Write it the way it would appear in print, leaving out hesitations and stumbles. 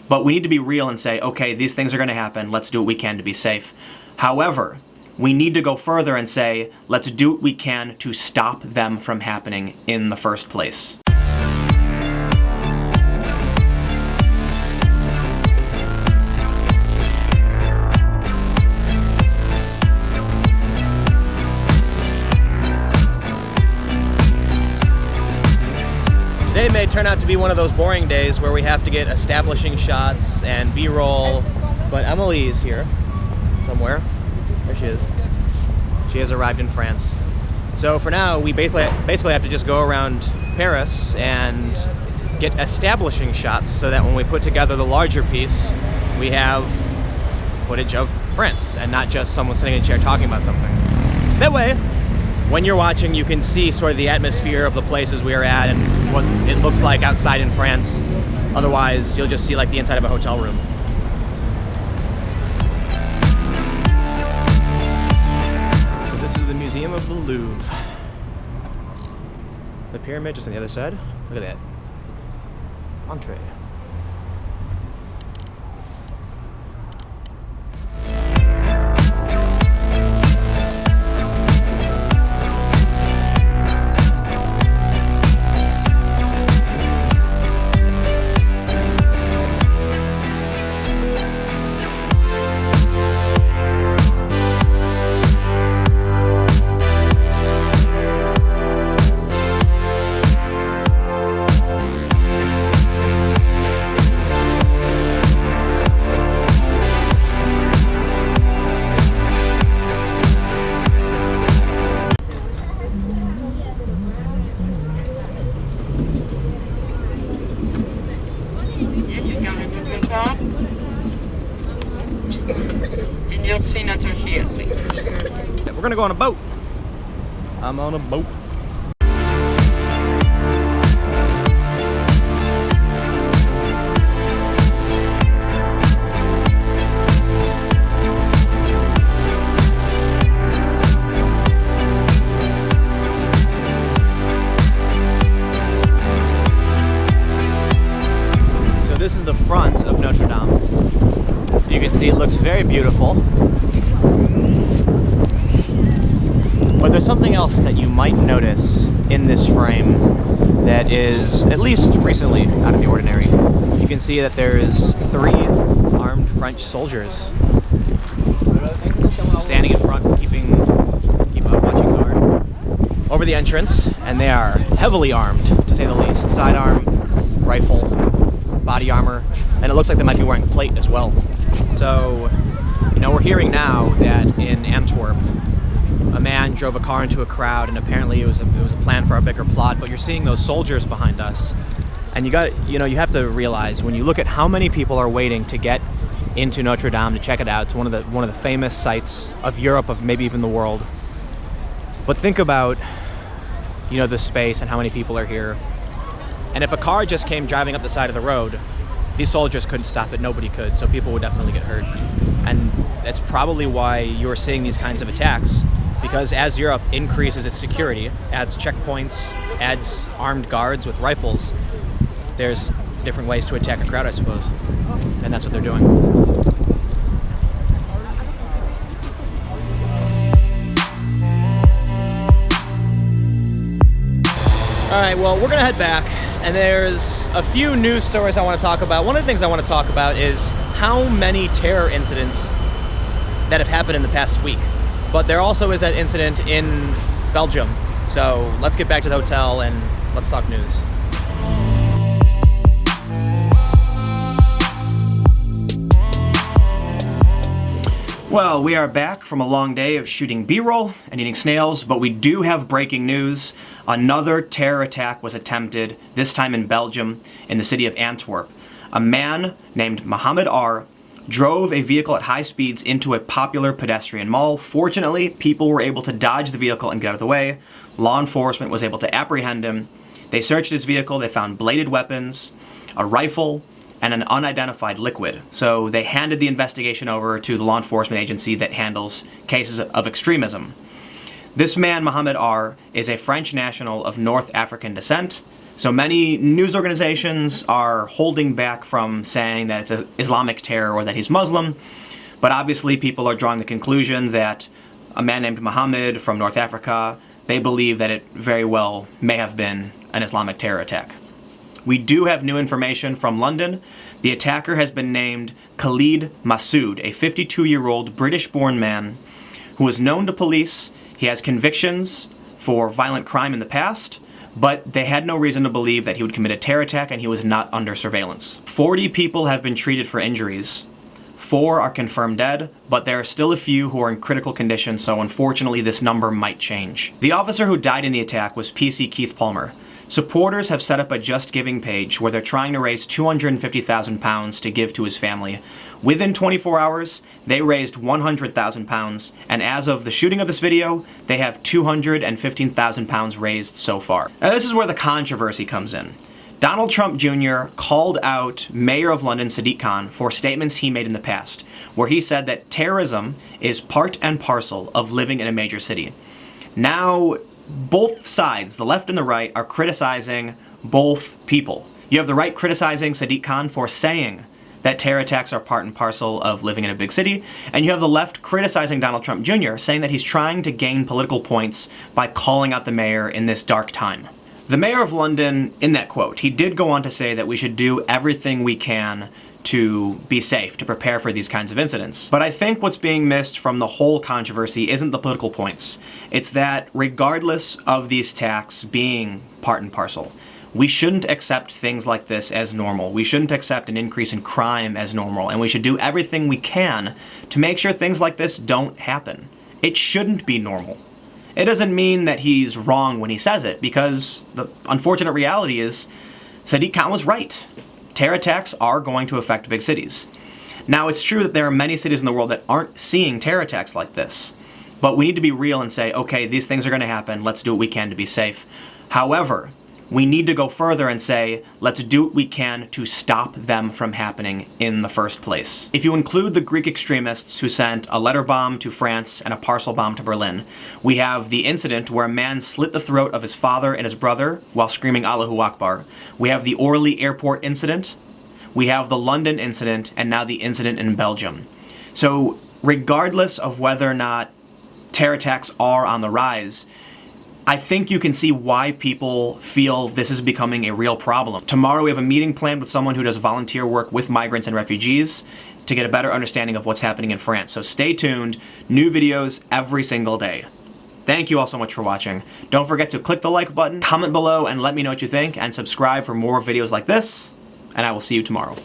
But we need to be real and say, okay, these things are going to happen. Let's do what we can to be safe. However, we need to go further and say, let's do what we can to stop them from happening in the first place. Today may turn out to be one of those boring days where we have to get establishing shots and B-roll, but Emily is here somewhere. There she is. She has arrived in France. So for now, we basically have to just go around Paris and get establishing shots so that when we put together the larger piece, we have footage of France and not just someone sitting in a chair talking about something. That way, when you're watching, you can see sort of the atmosphere of the places we are at and what it looks like outside in France. Otherwise, you'll just see like the inside of a hotel room. So this is the Museum of the Louvre. The pyramid just on the other side. Look at that. Entree. And your signature here, please. We're gonna go on a boat. I'm on a boat. So this is the front of Notre Dame. You can see it looks very beautiful. But there's something else that you might notice in this frame that is, at least recently, out of the ordinary. You can see that there's 3 armed French soldiers standing in front, keeping watching guard over the entrance, and they are heavily armed, to say the least. Sidearm, rifle, body armor, and it looks like they might be wearing plate as well. So, you know, we're hearing now that in Antwerp, a man drove a car into a crowd, and apparently it was a plan for a bigger plot. But you're seeing those soldiers behind us, and you have to realize when you look at how many people are waiting to get into Notre Dame to check it out. It's one of the famous sites of Europe, of maybe even the world. But think about, you know, the space and how many people are here. And if a car just came driving up the side of the road, these soldiers couldn't stop it, nobody could, so people would definitely get hurt. And that's probably why you're seeing these kinds of attacks, because as Europe increases its security, adds checkpoints, adds armed guards with rifles, there's different ways to attack a crowd, I suppose. And that's what they're doing. All right, well, we're gonna head back, and there's a few news stories I want to talk about. One of the things I want to talk about is how many terror incidents that have happened in the past week. But there also is that incident in Belgium. So let's get back to the hotel and let's talk news. Well, we are back from a long day of shooting B-roll and eating snails, but we do have breaking news. Another terror attack was attempted, this time in Belgium, in the city of Antwerp. A man named Mohammed R. drove a vehicle at high speeds into a popular pedestrian mall. Fortunately, people were able to dodge the vehicle and get out of the way. Law enforcement was able to apprehend him. They searched his vehicle, they found bladed weapons, a rifle, and an unidentified liquid. So they handed the investigation over to the law enforcement agency that handles cases of extremism. This man, Mohammed R., is a French national of North African descent. So many news organizations are holding back from saying that it's Islamic terror or that he's Muslim, but obviously people are drawing the conclusion that a man named Muhammad from North Africa, they believe that it very well may have been an Islamic terror attack. We do have new information from London. The attacker has been named Khalid Massoud, a 52-year-old British-born man who is known to police. He has convictions for violent crime in the past, but they had no reason to believe that he would commit a terror attack, and he was not under surveillance. 40 people have been treated for injuries. 4 are confirmed dead, but there are still a few who are in critical condition, so unfortunately this number might change. The officer who died in the attack was PC Keith Palmer. Supporters have set up a Just Giving page where they're trying to raise £250,000 to give to his family. Within 24 hours, they raised £100,000, and as of the shooting of this video, they have £215,000 raised so far. Now this is where the controversy comes in. Donald Trump Jr. called out Mayor of London Sadiq Khan for statements he made in the past, where he said that terrorism is part and parcel of living in a major city. Now, both sides, the left and the right, are criticizing both people. You have the right criticizing Sadiq Khan for saying that terror attacks are part and parcel of living in a big city, and you have the left criticizing Donald Trump Jr., saying that he's trying to gain political points by calling out the mayor in this dark time. The mayor of London, in that quote, he did go on to say that we should do everything we can to be safe, to prepare for these kinds of incidents. But I think what's being missed from the whole controversy isn't the political points. It's that regardless of these attacks being part and parcel, we shouldn't accept things like this as normal. We shouldn't accept an increase in crime as normal, and we should do everything we can to make sure things like this don't happen. It shouldn't be normal. It doesn't mean that he's wrong when he says it, because the unfortunate reality is Sadiq Khan was right. Terror attacks are going to affect big cities. Now, it's true that there are many cities in the world that aren't seeing terror attacks like this, but we need to be real and say, okay, these things are going to happen, let's do what we can to be safe. However, we need to go further and say, let's do what we can to stop them from happening in the first place. If you include the Greek extremists who sent a letter bomb to France and a parcel bomb to Berlin, we have the incident where a man slit the throat of his father and his brother while screaming Allahu Akbar. We have the Orly airport incident, we have the London incident, and now the incident in Belgium. So regardless of whether or not terror attacks are on the rise, I think you can see why people feel this is becoming a real problem. Tomorrow we have a meeting planned with someone who does volunteer work with migrants and refugees to get a better understanding of what's happening in France. So stay tuned, new videos every single day. Thank you all so much for watching. Don't forget to click the like button, comment below, and let me know what you think, and subscribe for more videos like this, and I will see you tomorrow.